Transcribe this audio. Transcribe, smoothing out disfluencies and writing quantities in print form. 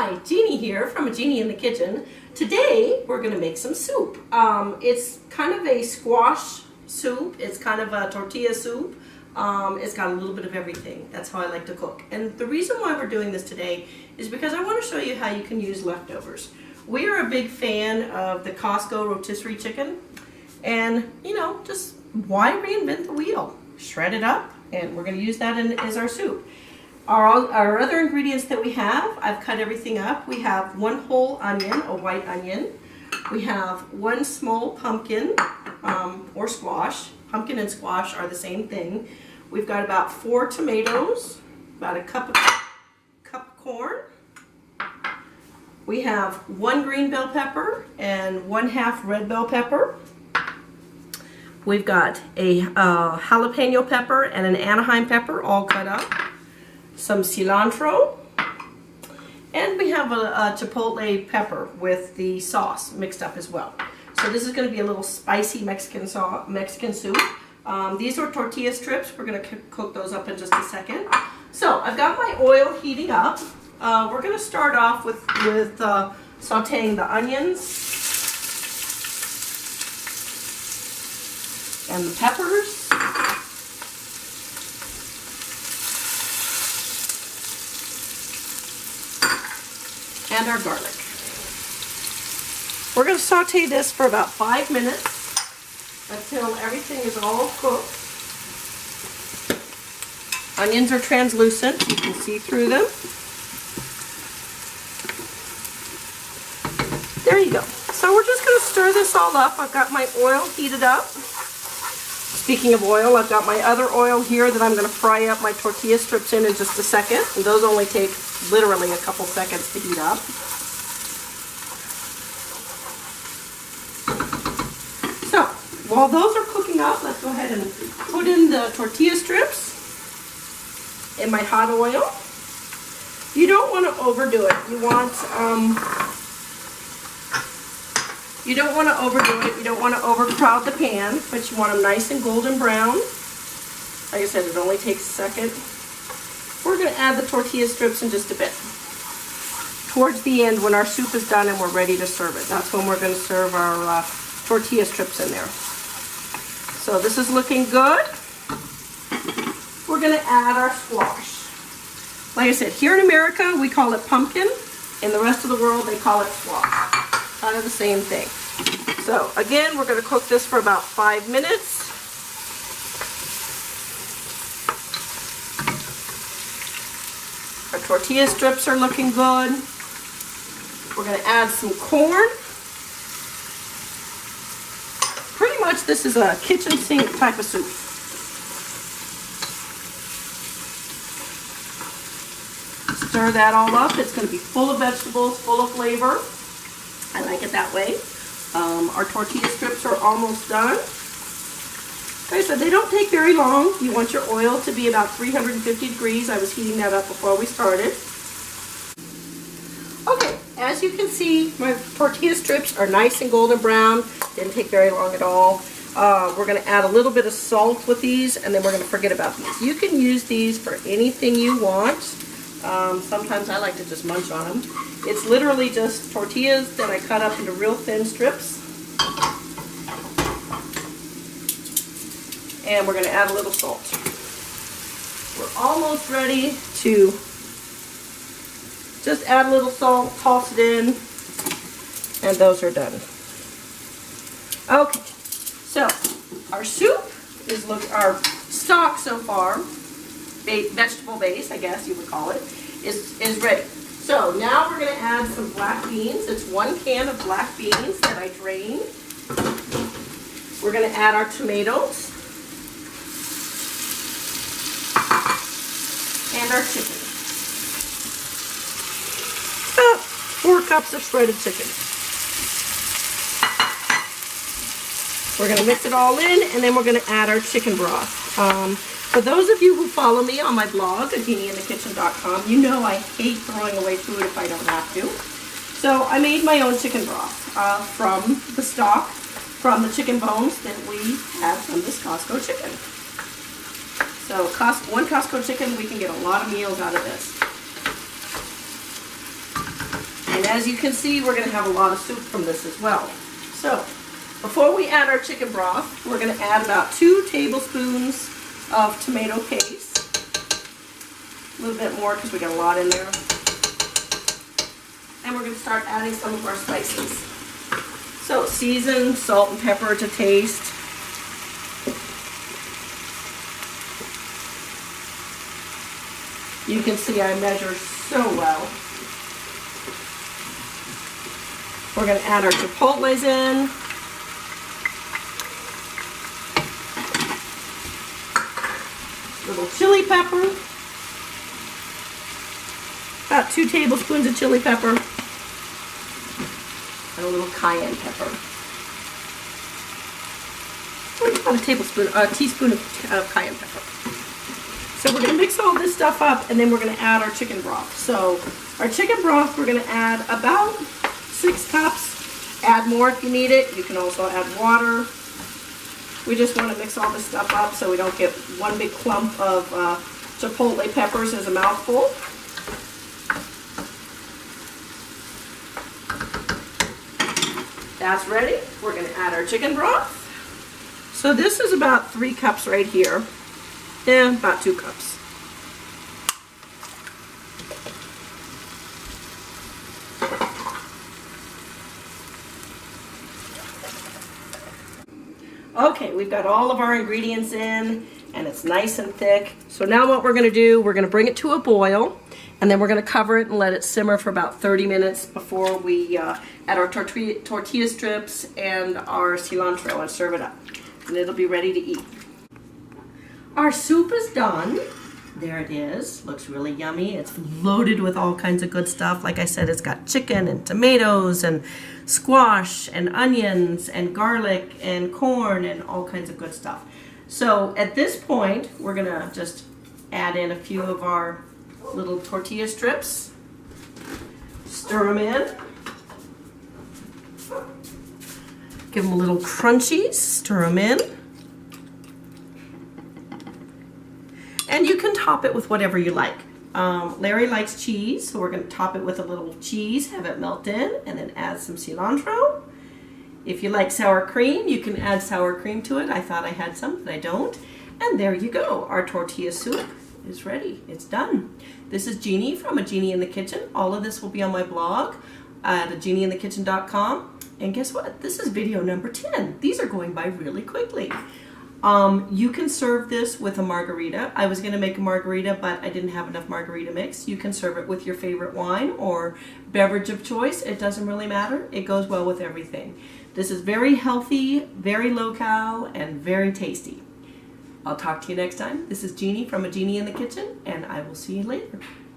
Hi, Jeannie here from A Jeannie in the Kitchen. Today we're going to make some soup. It's kind of a squash soup. It's kind of a tortilla soup. It's got a little bit of everything. That's how I like to cook. And the reason why we're doing this today is because I want to show you how you can use leftovers. We are a big fan of the Costco rotisserie chicken. And, you know, just why reinvent the wheel? Shred it up, and we're going to use that as our soup. Our other ingredients that we have, I've cut everything up. We have one whole onion, a white onion. We have one small pumpkin or squash. Pumpkin and squash are the same thing. We've got about 4 tomatoes, about a cup of corn. We have 1 green bell pepper and 1/2 red bell pepper. We've got a jalapeno pepper and an Anaheim pepper all cut up. Some cilantro, and we have a chipotle pepper with the sauce mixed up as well. So this is going to be a little spicy Mexican soup. These are tortilla strips. We're going to cook those up in just a second. So I've got my oil heating up. We're going to start off with sauteing the onions and the peppers. And our garlic. We're going to saute this for about 5 minutes until everything is all cooked. Onions are translucent. You can see through them. There you go. So we're just going to stir this all up. I've got my oil heated up. Speaking of oil, I've got my other oil here that I'm going to fry up my tortilla strips in just a second. And those only take literally a couple seconds to heat up. So, while those are cooking up, let's go ahead and put in the tortilla strips in my hot oil. You don't want to overdo it. You don't want to overdo it. You don't want to overcrowd the pan, but you want them nice and golden brown. Like I said, it only takes a second. We're going to add the tortilla strips in just a bit. Towards the end, when our soup is done and we're ready to serve it, that's when we're going to serve our tortilla strips in there. So this is looking good. We're going to add our squash. Like I said, here in America, we call it pumpkin. In the rest of the world, they call it squash. Kind of the same thing. So again, we're going to cook this for about 5 minutes. Our tortilla strips are looking good. We're going to add some corn. Pretty much this is a kitchen sink type of soup. Stir that all up. It's going to be full of vegetables, full of flavor. I like it that way. Our tortilla strips are almost done. Like I said, they don't take very long. You want your oil to be about 350 degrees. I was heating that up before we started. Okay, as you can see, my tortilla strips are nice and golden brown. Didn't take very long at all. We're going to add a little bit of salt with these, and then we're going to forget about these. You can use these for anything you want. Sometimes I like to just munch on them. It's literally just tortillas that I cut up into real thin strips. And we're going to add a little salt. We're almost ready to just add a little salt, toss it in, and those are done. Okay, so our soup is our stock so far, vegetable base, I guess you would call it, is ready. So now we're going to add some black beans. It's 1 can of black beans that I drained. We're going to add our tomatoes and our chicken. About 4 cups of shredded chicken. We're going to mix it all in, and then we're going to add our chicken broth. For those of you who follow me on my blog, JeanneInTheKitchen.com, you know I hate throwing away food if I don't have to. So I made my own chicken broth from the stock, from the chicken bones that we had from this Costco chicken. So 1 Costco chicken, we can get a lot of meals out of this. And as you can see, we're going to have a lot of soup from this as well. So, before we add our chicken broth, we're going to add about 2 tablespoons of tomato paste. A little bit more because we got a lot in there. And we're going to start adding some of our spices. So, season, salt and pepper to taste. You can see I measure so well. We're going to add our chipotles in. Little chili pepper. About 2 tablespoons of chili pepper. And a little cayenne pepper. About a teaspoon of cayenne pepper. So we're going to mix all this stuff up, and then we're going to add our chicken broth. So our chicken broth, we're going to add about 6 cups. Add more if you need it. You can also add water. We just want to mix all this stuff up so we don't get one big clump of chipotle peppers as a mouthful. That's ready. We're going to add our chicken broth. So this is about 3 cups right here. Yeah, about 2 cups. Okay, we've got all of our ingredients in, and it's nice and thick. So now what we're going to do, we're going to bring it to a boil, and then we're going to cover it and let it simmer for about 30 minutes before we add our tortilla strips and our cilantro and serve it up. And it'll be ready to eat. Our soup is done. There it is. Looks really yummy. It's loaded with all kinds of good stuff. Like I said, it's got chicken and tomatoes and squash and onions and garlic and corn and all kinds of good stuff. So at this point, we're going to just add in a few of our little tortilla strips. Stir them in. Give them a little crunchies. Stir them in. And you can top it with whatever you like. Larry likes cheese, so we're going to top it with a little cheese, have it melt in, and then add some cilantro. If you like sour cream, you can add sour cream to it. I thought I had some, but I don't. And there you go. Our tortilla soup is ready. It's done. This is Jeannie from A Jeannie in the Kitchen. All of this will be on my blog at jeannieinthekitchen.com. And guess what? This is video number 10. These are going by really quickly. You can serve this with a margarita. I was going to make a margarita, but I didn't have enough margarita mix. You can serve it with your favorite wine or beverage of choice. It doesn't really matter. It goes well with everything. This is very healthy, very low-cal, and very tasty. I'll talk to you next time. This is Jeannie from A Jeannie in the Kitchen, and I will see you later.